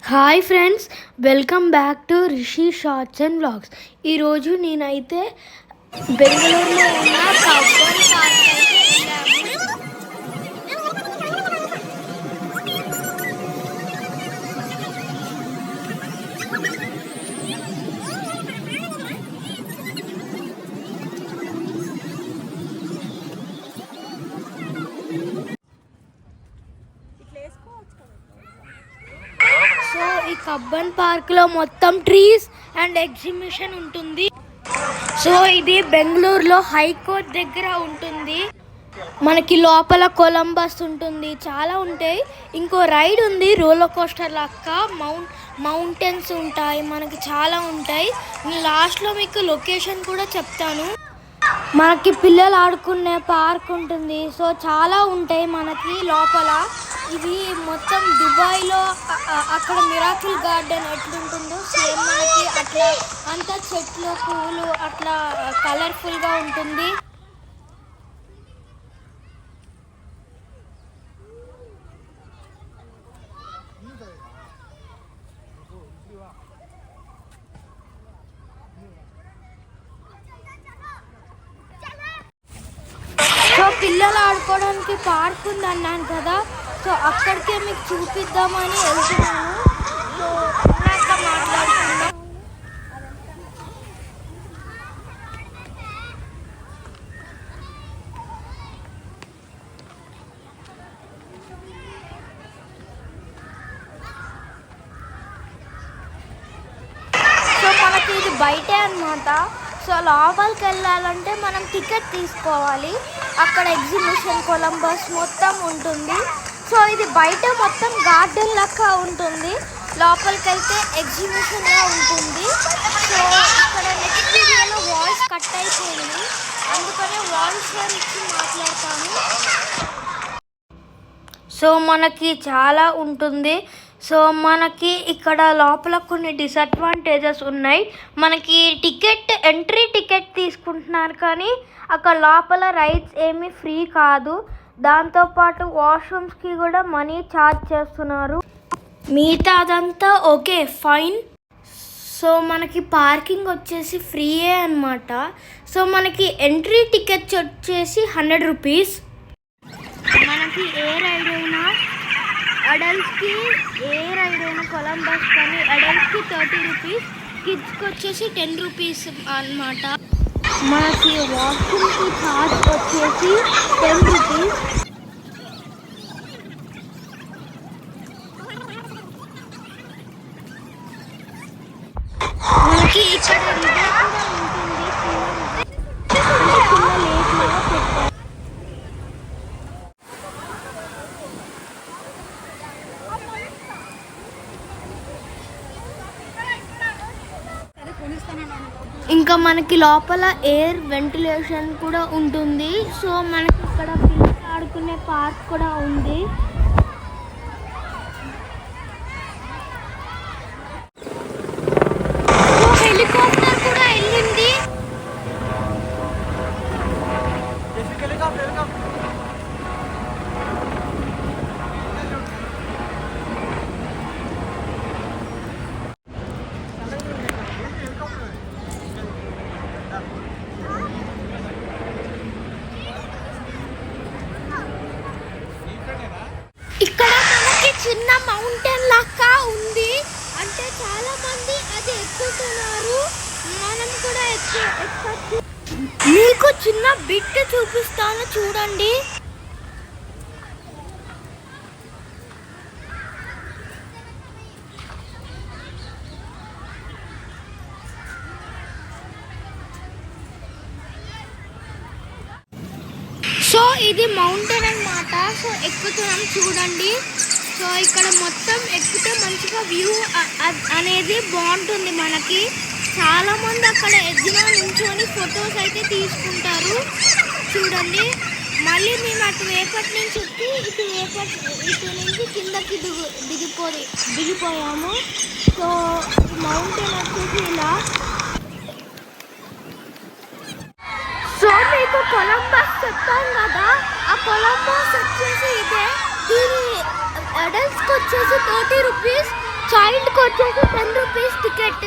Hi friends, welcome back to Rishi shorts and vlogs. ఈరోజు నేనైతే బెంగళూరులో ఉన్న కబ్బన్ పార్క్ అయితే వెళ్ళాము. సో ఈ కబ్బన్ పార్క్లో మొత్తం ట్రీస్ అండ్ ఎగ్జిబిషన్ ఉంటుంది. సో ఇది బెంగళూరులో హైకోర్ట్ దగ్గర ఉంటుంది. మనకి లోపల కొలంబస్ ఉంటుంది, చాలా ఉంటాయి. ఇంకో రైడ్ ఉంది రోలర్ కోస్టర్ లాగా, మౌంటైన్స్ ఉంటాయి, మనకి చాలా ఉంటాయి. నేను లాస్ట్లో మీకు లొకేషన్ కూడా చెప్తాను. మనకి పిల్లలు ఆడుకునే పార్క్ ఉంటుంది. సో చాలా ఉంటాయి మనకి లోపల. ఇది మొత్తం దుబాయ్లో అక్కడ మిరాకిల్ గార్డెన్ ఎట్లుంటుందో సేమ్ మనకి అట్లా అంతా చెట్లు పువ్వులు అట్లా కలర్ఫుల్గా ఉంటుంది. సో పిల్లలు ఆడుకోవడానికి పార్క్ ఉంది అన్నాను కదా, సో అక్కడికే మీకు చూపిద్దామని వెళ్తున్నాను. సో ఉన్నాక మాట్లాడుతున్నాం. సో మనకి ఇది బయటే అన్నమాట. సో లోపలికి వెళ్ళాలంటే మనం టికెట్ తీసుకోవాలి. అక్కడ ఎగ్జిబిషన్ కొలంబస్ మొత్తం ఉంటుంది. సో ఇది బయట మొత్తం గార్డెన్ లెక్క ఉంటుంది, లోపలికి వెళ్తే ఎగ్జిబిషన్గా ఉంటుంది. సో ఇక్కడ నెక్స్ట్ వీడియోలో వాయిస్ కట్ అయిపోయింది, అందుకనే వాయిస్ ఇచ్చి మాట్లాడతాను. సో మనకి చాలా ఉంటుంది. సో మనకి ఇక్కడ లోపల కొన్ని డిసడ్వాంటేజెస్ ఉన్నాయి. మనకి ఎంట్రీ టికెట్ తీసుకుంటున్నారు, కానీ అక్కడ లోపల రైడ్స్ ఏమీ ఫ్రీ కాదు. దాంతోపాటు వాష్రూమ్స్కి కూడా మనీ ఛార్జ్ చేస్తున్నారు. మిగతా అదంతా ఓకే ఫైన్. సో మనకి పార్కింగ్ వచ్చేసి ఫ్రీయే అన్నమాట. సో మనకి ఎంట్రీ టికెట్స్ వచ్చేసి 100 రూపీస్. మనకి ఏ రైడ్ అయినా అడల్ట్స్కి, ఏ రైడ్ అయినా కొలంబస్ కానీ అడల్ట్స్కి 30 రూపీస్, కిడ్స్కి వచ్చేసి 10 రూపీస్ అన్నమాట. మనకి వాష్రూమ్కి ఛార్జ్ వచ్చేసి 10 రూపీస్. మనకి ఇక్కడ రివర్ కూడా ఉంటుంది, చిన్న లేక్ లాగా పెట్టారు. ఇంకా మనకి లోపల ఎయిర్ వెంటిలేషన్ కూడా ఉంటుంది. సో మనకి ఇక్కడ పిల్లలు ఆడుకునే పార్క్ కూడా ఉంది. హెలికాప్టర్ కూడా వెళ్ళింది. ఇక్కడ మనకి చిన్న మౌంటైన్ లాగా ఉంది, అంటే చాలా మంది అది ఎక్కుతున్నారు. మనం కూడా ఎక్కచ్చు. మీకు చిన్న బిట్ చూపిస్తాను చూడండి. సో ఇది మౌంటైన్ అన్నమాట. సో ఎక్కుతున్నాం చూడండి. సో ఇక్కడ మొత్తం ఎక్కితే మంచిగా వ్యూ అనేది బాగుంటుంది మనకి. చాలామంది అక్కడ ఎగ్జిన నుంచొని ఫొటోస్ అయితే తీసుకుంటారు చూడండి. మళ్ళీ మేము అటు వేపటి నుంచి వచ్చి ఇటు నుంచి కిందకి దిగిపోయాము. సో మౌంటైన్ వచ్చేసి ఇలా. సో మీకు కొలంబస్ చెప్పాం కదా, ఆ కొలంబస్ వచ్చేసి ఇదే. దీని అడల్ట్స్కి వచ్చేసి 30 రూపీస్, చైల్డ్కి వచ్చేసి 10 రూపీస్ టికెట్.